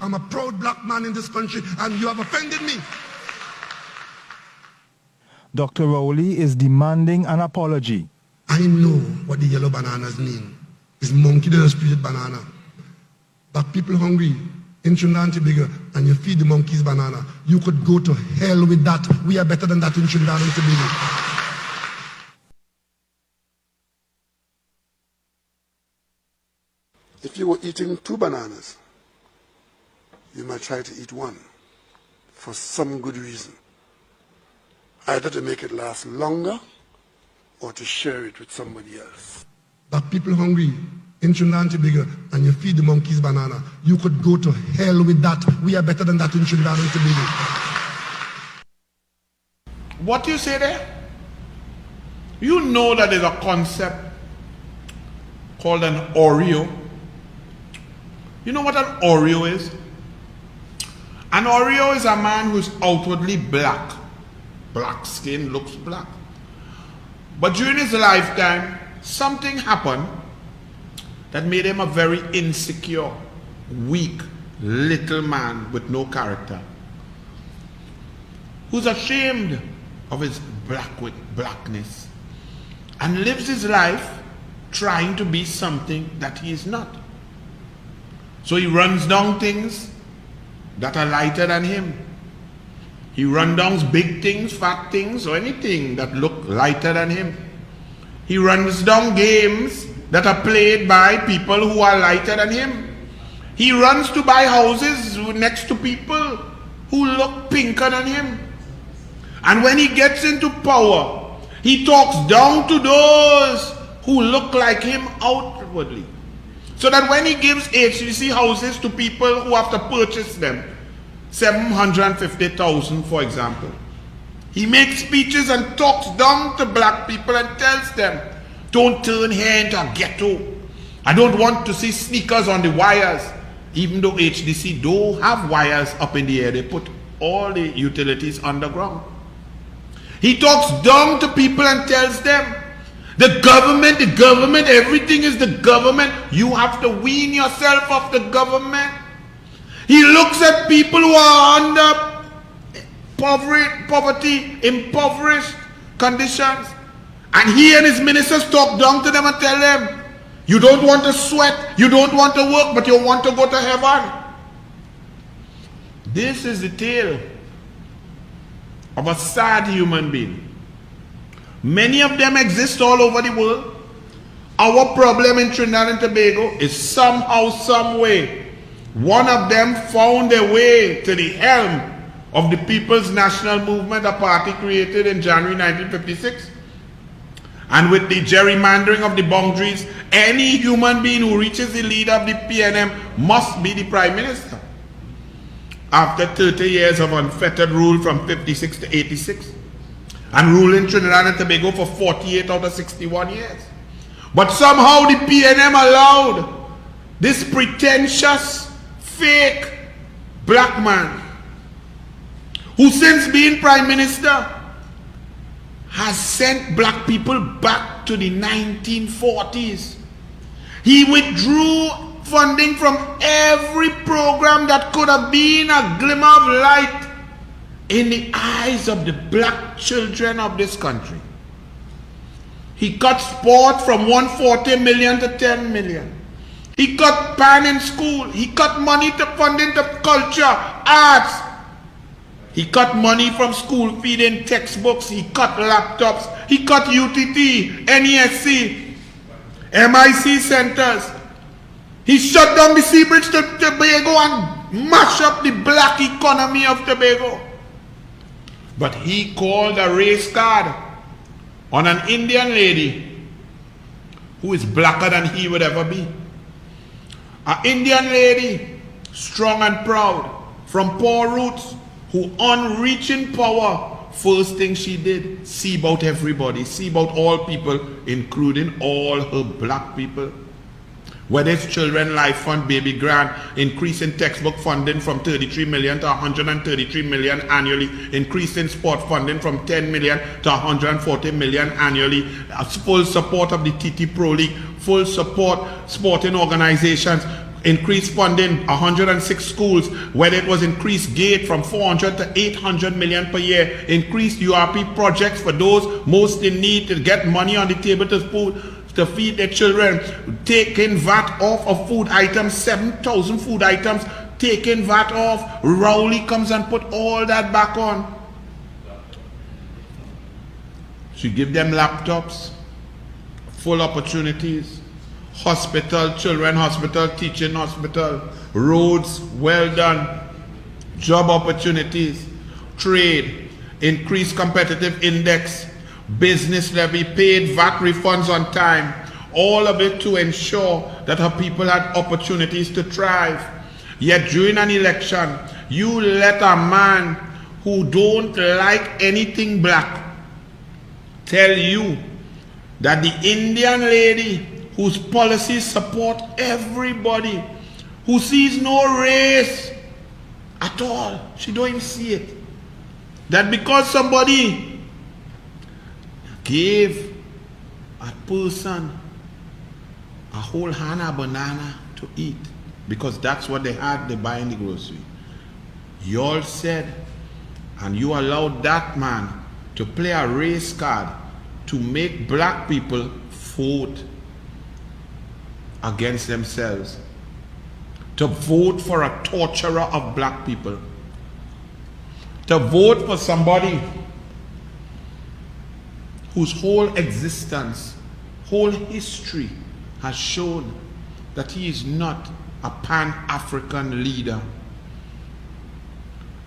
I'm a proud black man in this country, and you have offended me. Dr. Rowley is demanding an apology. I know what the yellow bananas mean. It's monkey that has created banana. But people hungry in Trinidad and Tobago, and you feed the monkeys banana. You could go to hell with that. We are better than that in Trinidad and Tobago. If you were eating 2 bananas, you might try to eat 1 for some good reason. Either to make it last longer or to share it with somebody else. But people hungry in Trinidad and Tobago, and you feed the monkeys banana. You could go to hell with that. We are better than that in Trinidad and Tobago. What do you say there? You know that there's a concept called an Oreo. You know what an Oreo is? An Oreo is a man who's outwardly black. Black skin, looks black. But during his lifetime, something happened that made him a very insecure, weak, little man with no character, who's ashamed of his blackness and lives his life trying to be something that he is not. So he runs down things that are lighter than him. He runs down big things, fat things, or anything that look lighter than him. He runs down games that are played by people who are lighter than him. He runs to buy houses next to people who look pinker than him. And when he gets into power, he talks down to those who look like him outwardly. So that when he gives HDC houses to people who have to purchase them, 750,000 for example, he makes speeches and talks down to black people and tells them, don't turn here into a ghetto. I don't want to see sneakers on the wires. Even though HDC don't have wires up in the air, they put all the utilities underground. He talks down to people and tells them, the government, everything is the government. You have to wean yourself off the government. He looks at people who are under poverty, impoverished conditions, and he and his ministers talk down to them and tell them, you don't want to sweat, you don't want to work, but you want to go to heaven. This is the tale of a sad human being. Many of them exist all over the world. Our problem in Trinidad and Tobago is somehow, some way, one of them found their way to the helm of the People's National Movement, a party created in January 1956. And with the gerrymandering of the boundaries, any human being who reaches the leader of the PNM must be the Prime Minister. After 30 years of unfettered rule from 56 to 86, and ruling Trinidad and Tobago for 48 out of 61 years. But somehow the PNM allowed this pretentious, fake black man, who since being Prime Minister has sent black people back to the 1940s. He withdrew funding from every program that could have been a glimmer of light in the eyes of the black children of this country. He cut sport from 140 million to 10 million. He cut PAN in school. He cut money to funding to culture, arts. He cut money from school feeding textbooks. He cut laptops. He cut UTT, NESC, MIC centers. He shut down the Sea Bridge to Tobago and mashed up the black economy of Tobago. But he called a race card on an Indian lady who is blacker than he would ever be. An Indian lady, strong and proud, from poor roots, who on reaching power, first thing she did, see about everybody, see about all people, including all her black people. Whether it's Children Life Fund, Baby Grant, increasing textbook funding from 33 million to 133 million annually, increasing sport funding from 10 million to 140 million annually, full support of the TT Pro League, full support sporting organizations, increased funding, 106 schools, whether it was increased gate from 400 to 800 million per year, increased URP projects for those most in need to get money on the table to feed their children, taking VAT off of food items, 7,000 food items, taking VAT off. Rowley comes and put all that back on. She give them laptops, full opportunities, hospital, children hospital, teaching hospital, roads, well done, job opportunities, trade, increased competitive index, business levy, paid VAT refunds on time, all of it to ensure that her people had opportunities to thrive. Yet during an election, you let a man who don't like anything black tell you that the Indian lady whose policies support everybody, who sees no race at all, she don't even see it, that because somebody gave a person a whole hand of banana to eat, because that's what they had, they buy in the grocery, you all said, and you allowed that man to play a race card to make black people vote against themselves, to vote for a torturer of black people, to vote for somebody whose whole existence, whole history has shown that he is not a Pan-African leader.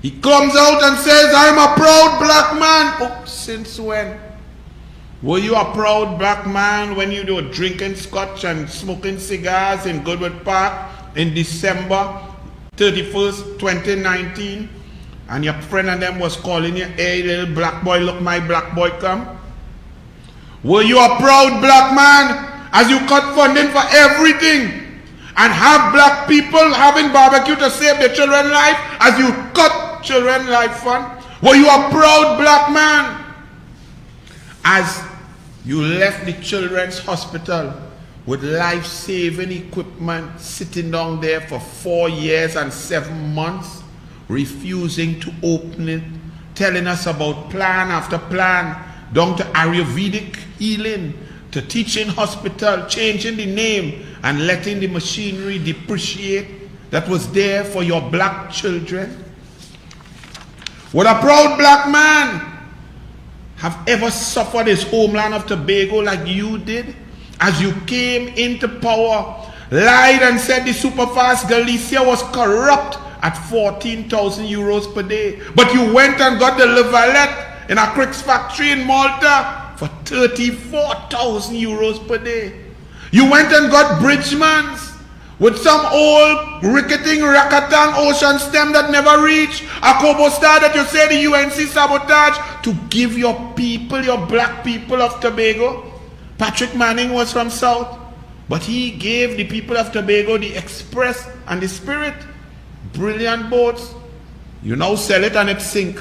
He comes out and says, I'm a proud black man. Oh, since when? Were you a proud black man when you were drinking scotch and smoking cigars in Goodwood Park in December 31st, 2019? And your friend and them was calling you, hey little black boy, look my black boy come? Were you a proud black man as you cut funding for everything and have black people having barbecue to save their children's life as you cut children's life fund? Were you a proud black man as you left the children's hospital with life-saving equipment sitting down there for 4 years and 7 months, refusing to open it, telling us about plan after plan, down to Ayurvedic healing, to teaching hospital, changing the name and letting the machinery depreciate that was there for your black children? Would a proud black man have ever suffered his homeland of Tobago like you did as you came into power, lied and said the superfast Galicia was corrupt at 14,000 euros per day, but you went and got the Levalette in a Cricks factory in Malta for 34,000 euros per day. You went and got Bridgmans with some old ricketing Rakatang ocean stem that never reached, a Kobo Star that you say the UNC sabotage to give your people, your black people of Tobago. Patrick Manning was from South, but he gave the people of Tobago the Express and the Spirit. Brilliant boats. You now sell it and it sink.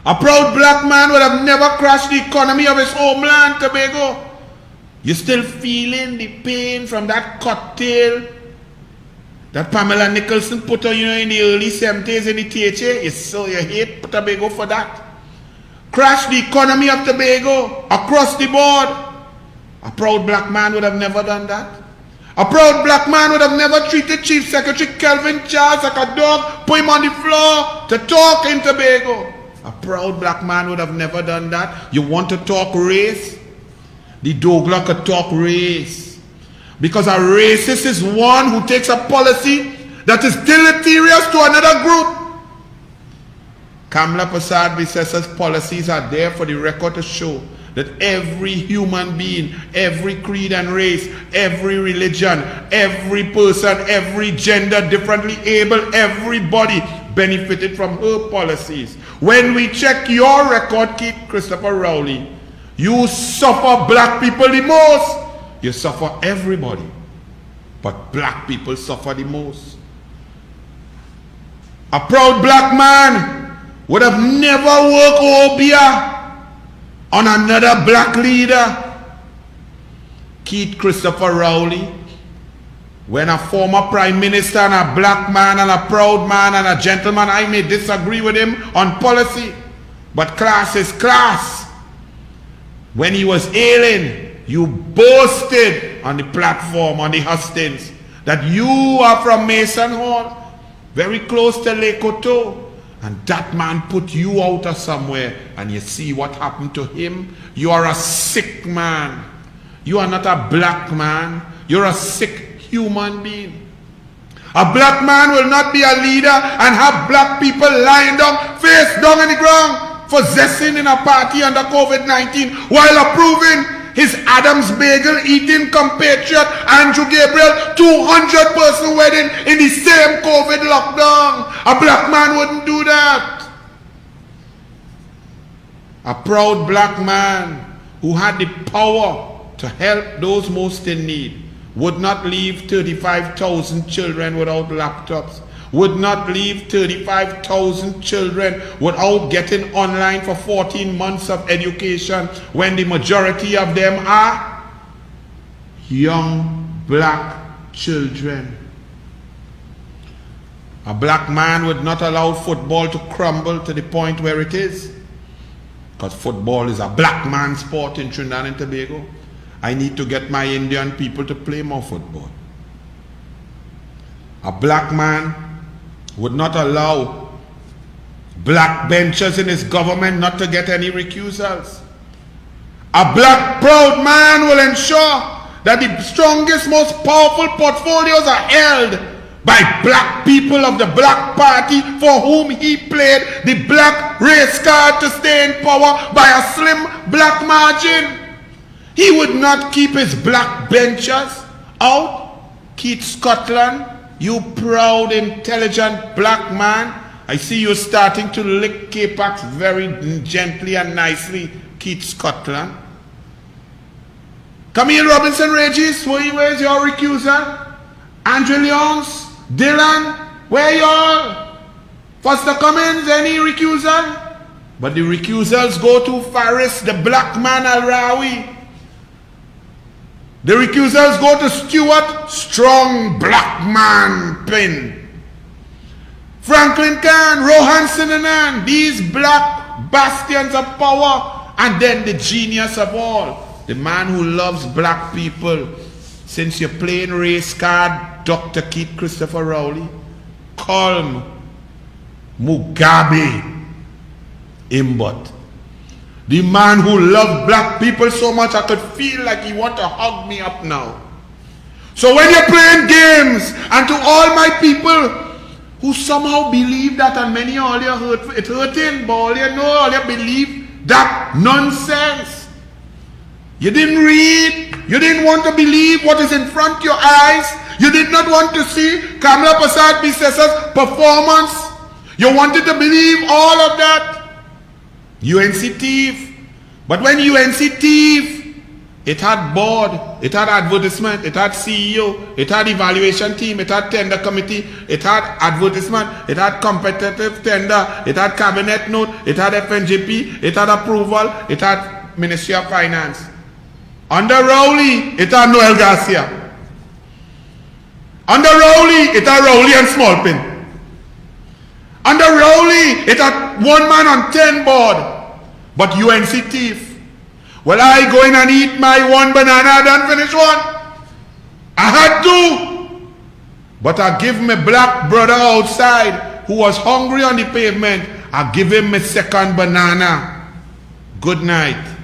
A proud black man would have never crashed the economy of his homeland, Tobago. You're still feeling the pain from that cocktail that Pamela Nicholson put on you in the early 70s in the THA. You hate Tobago for that. Crash the economy of Tobago across the board. A proud black man would have never done that. A proud black man would have never treated Chief Secretary Kelvin Charles like a dog, put him on the floor to talk in Tobago. A proud black man would have never done that. You want to talk race? The Douglas could talk race. Because a racist is one who takes a policy that is deleterious to another group. Kamla Prasad Visessa's policies are there for the record to show that every human being, every creed and race, every religion, every person, every gender, differently able, everybody benefited from her policies. When we check your record, Keith Christopher Rowley, you suffer black people the most. You suffer everybody, but black people suffer the most. A proud black man would have never worked Obia on another black leader. Keith Christopher Rowley, When a former prime minister and a black man and a proud man and a gentleman, I may disagree with him on policy, but class is class. When he was ailing, you boasted on the platform, on the hustings, that you are from Mason Hall, very close to Lake Oto, and that man put you out of somewhere, and you see what happened to him. You are a sick man. You are not a black man. You're a sick human being. A black man will not be a leader and have black people lying down, face down on the ground, possessing in a party under COVID-19 while approving his Adams Bagel eating compatriot Andrew Gabriel 200-person wedding in the same COVID lockdown. A black man wouldn't do that. A proud black man who had the power to help those most in need would not leave 35,000 children without laptops, would not leave 35,000 children without getting online for 14 months of education when the majority of them are young black children. A black man would not allow football to crumble to the point where it is, because football is a black man's sport in Trinidad and Tobago. I need to get my Indian people to play more football. A black man would not allow black benchers in his government not to get any recusals. A black proud man will ensure that the strongest, most powerful portfolios are held by black people of the black party for whom he played the black race card to stay in power by a slim black margin. He would not keep his black benchers out. Keith Scotland, you proud, intelligent black man, I see you starting to lick K-Pax very gently and nicely, Keith Scotland. Camille Robinson Regis, where's your recuser? Andre Leons, Dylan, where y'all? Foster Cummins, any recusal? But the recusals go to Faris, the black man Al-Rawi. The recusals go to Stewart, strong black man Pin. Franklin Khan, Rohan Sinanan, these black bastions of power. And then the genius of all, the man who loves black people. Since you're playing race card, Dr. Keith Christopher Rowley, Colm, Mugabe, Imbot. The man who loved black people so much I could feel like he want to hug me up now. So when you're playing games, and to all my people who somehow believe that, and many all you hurt, it hurting, but all you know, all you believe that nonsense. You didn't read, you didn't want to believe what is in front of your eyes. You did not want to see Kamala Prasad Bissesa's performance. You wanted to believe all of that. UNC thief. But when UNC thief, it had board, it had advertisement, it had CEO, it had evaluation team, it had tender committee, it had advertisement, it had competitive tender, it had cabinet note, it had FNJP, it had approval, it had Ministry of Finance. Under Rowley, it had Noel Garcia. Under Rowley, it had Rowley and Smallpin. Under Rowley, it had one man on 10 board. But UNC thief. Well, I go in and eat my one banana, I done finish one. I had to. But I give my black brother outside who was hungry on the pavement, I give him my second banana. Good night.